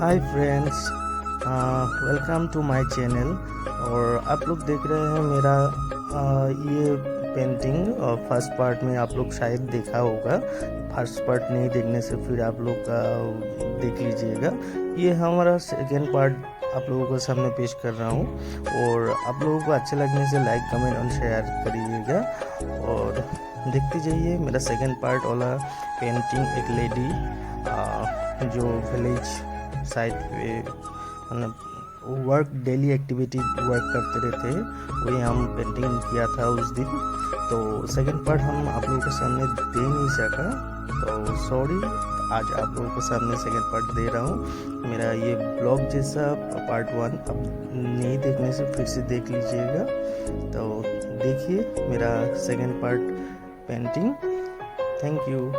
Hi friends, welcome to my channel. और आप लोग देख रहे हैं मेरा ये पेंटिंग। और फर्स्ट पार्ट में आप लोग शायद देखा होगा। फर्स्ट पार्ट नहीं देखने से फिर आप लोग देख लीजिएगा। ये हमारा सेकेंड पार्ट आप लोगों को सामने पेश कर रहा हूँ। और आप लोगों को अच्छा लगने से लाइक कमेंट और शेयर करिएगा। और देखते जाइए मेरा सेकेंड पार्ट वाला पेंटिंग। एक लेडी जो विलेज साइड पे मतलब वर्क डेली एक्टिविटी वर्क करते रहते हैं, वही हम पेंटिंग किया था उस दिन। तो सेकंड पार्ट हम आप लोगों के सामने दे नहीं सका, तो सॉरी। आज आप लोगों के सामने सेकंड पार्ट दे रहा हूँ। मेरा ये ब्लॉग जैसा पार्ट 1 अब नहीं देखने से फिर से देख लीजिएगा। तो देखिए मेरा second part painting. Thank you.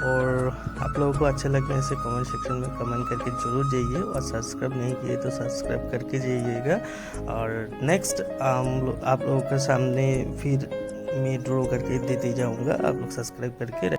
और आप लोगों को अच्छा लगने से कमेंट सेक्शन में कमेंट करके ज़रूर जाइए, और सब्सक्राइब नहीं किए तो सब्सक्राइब करके जाइएगा। और नेक्स्ट आप लोगों के सामने फिर मैं ड्रॉ करके देते जाऊंगा, आप लोग सब्सक्राइब करके